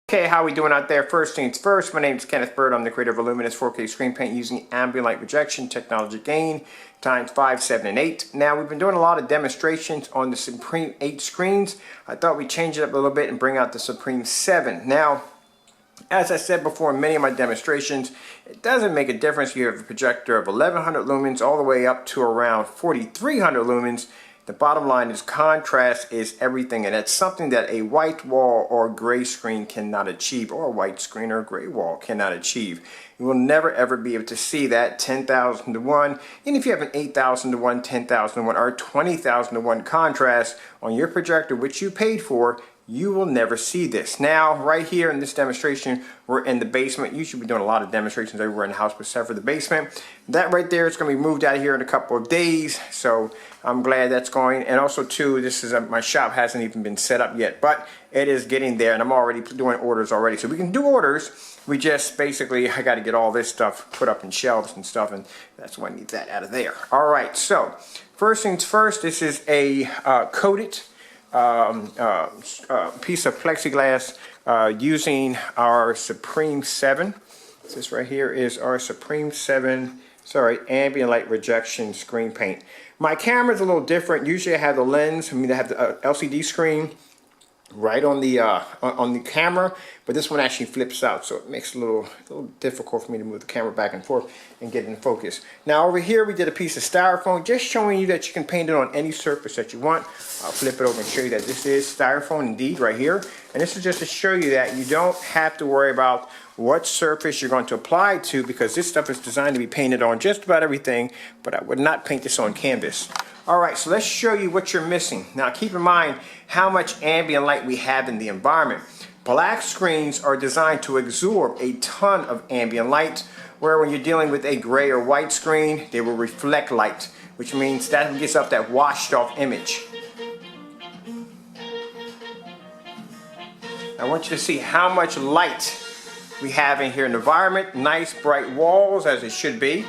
Okay, how we doing out there? First things first, my name is Kenneth Bird. I'm the creator of Illuminous 4K screen paint using ambient light rejection technology gain times 5, 7, and 8. Now, we've been doing a lot of demonstrations on the Supreme 8 screens. I thought we'd change it up a little bit and bring out the Supreme 7. Now, as I said before in many of my demonstrations, it doesn't make a difference. You have a projector of 1100 lumens all the way up to around 4300 lumens. The bottom line is contrast is everything, and it's something that a white wall or gray screen cannot achieve, or a white screen or a gray wall cannot achieve. You will never ever be able to see that 10,000 to 1, and if you have an 8,000 to 1, 10,000 to 1, or 20,000 to 1 contrast on your projector, which you paid for, you will never see this. Now, right here in this demonstration, we're in the basement. Usually we're doing a lot of demonstrations everywhere in the house except for the basement. That right there is going to be moved out of here in a couple of days, so I'm glad that's going. And also, too, this is my shop hasn't even been set up yet, but it is getting there, and I'm already doing orders already. So we can do orders. We just basically, I got to get all this stuff put up in shelves and stuff, and that's why I need that out of there. All right, so first things first, this is a coated piece of plexiglass using our Supreme 7. This right here is our Supreme 7, ambient light rejection screen paint. My camera is a little different. Usually I have the lens, I have the LCD screen right on the camera, but this one actually flips out, so it makes it a little difficult for me to move the camera back and forth and get in focus. Now over here we did a piece of styrofoam, just showing you that you can paint it on any surface that you want. I'll flip it over and show you that this is styrofoam indeed right here, and this is just to show you that you don't have to worry about what surface you're going to apply to, because this stuff is designed to be painted on just about everything, but I would not paint this on canvas. Alright, so let's show you what you're missing. Now keep in mind how much ambient light we have in the environment. Black screens are designed to absorb a ton of ambient light, where when you're dealing with a gray or white screen, they will reflect light, which means that gets up that washed off image. I want you to see how much light we have in here in the environment. Nice bright walls, as it should be.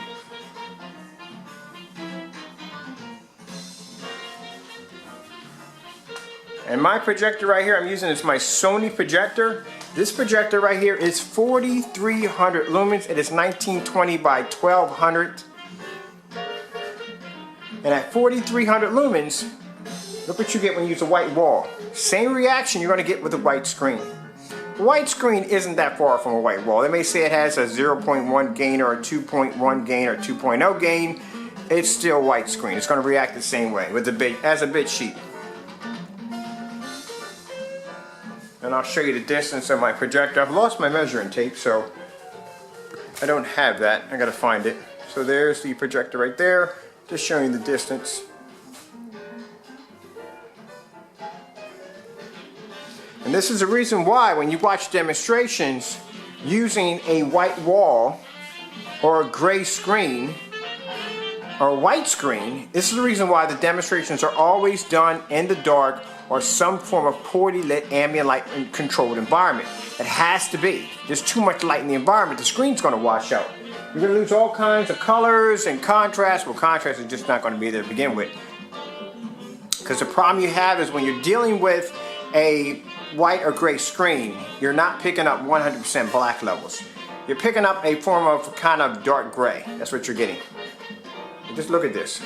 And my projector right here, I'm using, is my Sony projector. This projector right here is 4,300 lumens. It is 1920 by 1200. And at 4,300 lumens, look what you get when you use a white wall. Same reaction you're going to get with a white screen. A white screen isn't that far from a white wall. They may say it has a 0.1 gain or a 2.1 gain or 2.0 gain. It's still a white screen. It's going to react the same way with as a bit sheet. And I'll show you the distance of my projector. I've lost my measuring tape, so I don't have that. I gotta find it. So there's the projector right there, just showing the distance. And this is the reason why when you watch demonstrations using a white wall or a gray screen or a white screen, this is the reason why the demonstrations are always done in the dark or some form of poorly lit ambient light controlled environment. It has to be. There's too much light in the environment, the screen's going to wash out. You're going to lose all kinds of colors and contrast. Well, contrast is just not going to be there to begin with. Because the problem you have is when you're dealing with a white or gray screen, you're not picking up 100% black levels. You're picking up a form of kind of dark gray. That's what you're getting. Just look at this.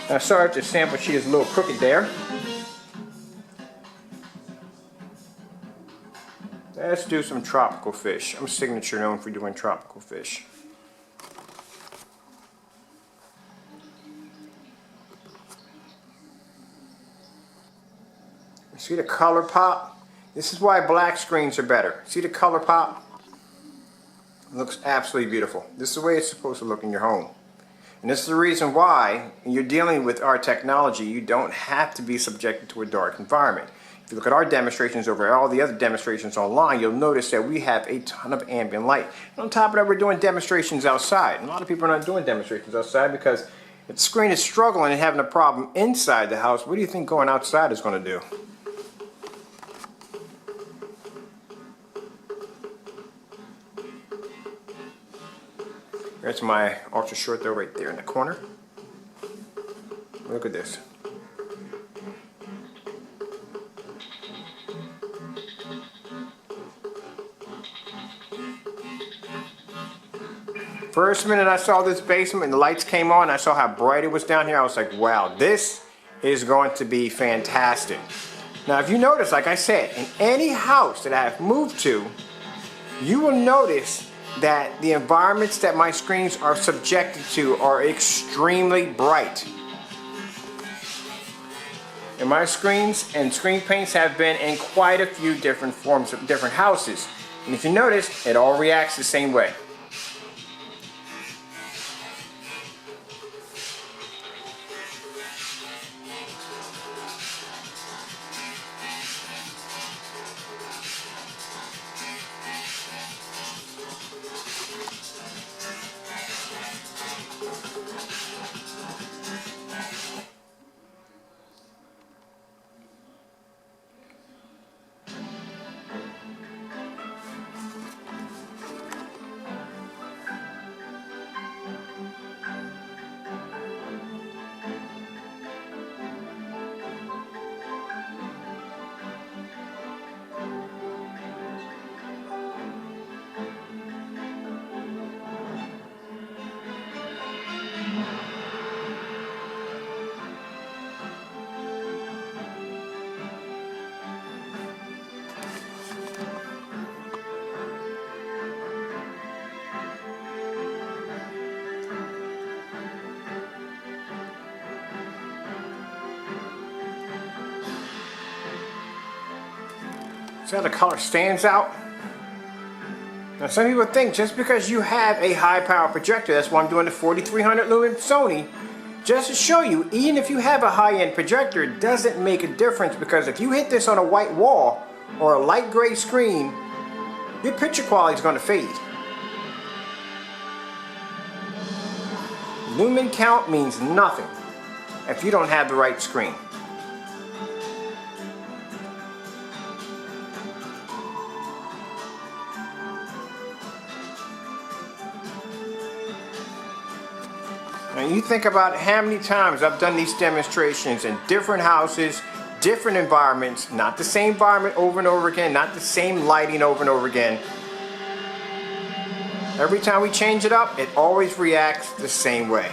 Now, sorry if the sample sheet is a little crooked there. Let's do some tropical fish. I'm signature known for doing tropical fish. See the color pop? This is why black screens are better. See the color pop? It looks absolutely beautiful. This is the way it's supposed to look in your home. And this is the reason why when you're dealing with our technology, you don't have to be subjected to a dark environment. If you look at our demonstrations over all the other demonstrations online, you'll notice that we have a ton of ambient light. And on top of that, we're doing demonstrations outside. And a lot of people are not doing demonstrations outside because if the screen is struggling and having a problem inside the house, what do you think going outside is going to do? There's my ultra short throw right there in the corner. Look at this. First minute I saw this basement and the lights came on, I saw how bright it was down here. I was like, wow, this is going to be fantastic. Now, if you notice, like I said, in any house that I have moved to, you will notice that the environments that my screens are subjected to are extremely bright. And my screens and screen paints have been in quite a few different forms of different houses. And if you notice, it all reacts the same way. See how the color stands out? Now some people think just because you have a high power projector, that's why I'm doing the 4300 lumen Sony, just to show you, even if you have a high-end projector, it doesn't make a difference, because if you hit this on a white wall or a light gray screen, your picture quality is going to fade. Lumen count means nothing if you don't have the right screen. Now you think about how many times I've done these demonstrations in different houses, different environments, not the same environment over and over again, not the same lighting over and over again. Every time we change it up, it always reacts the same way.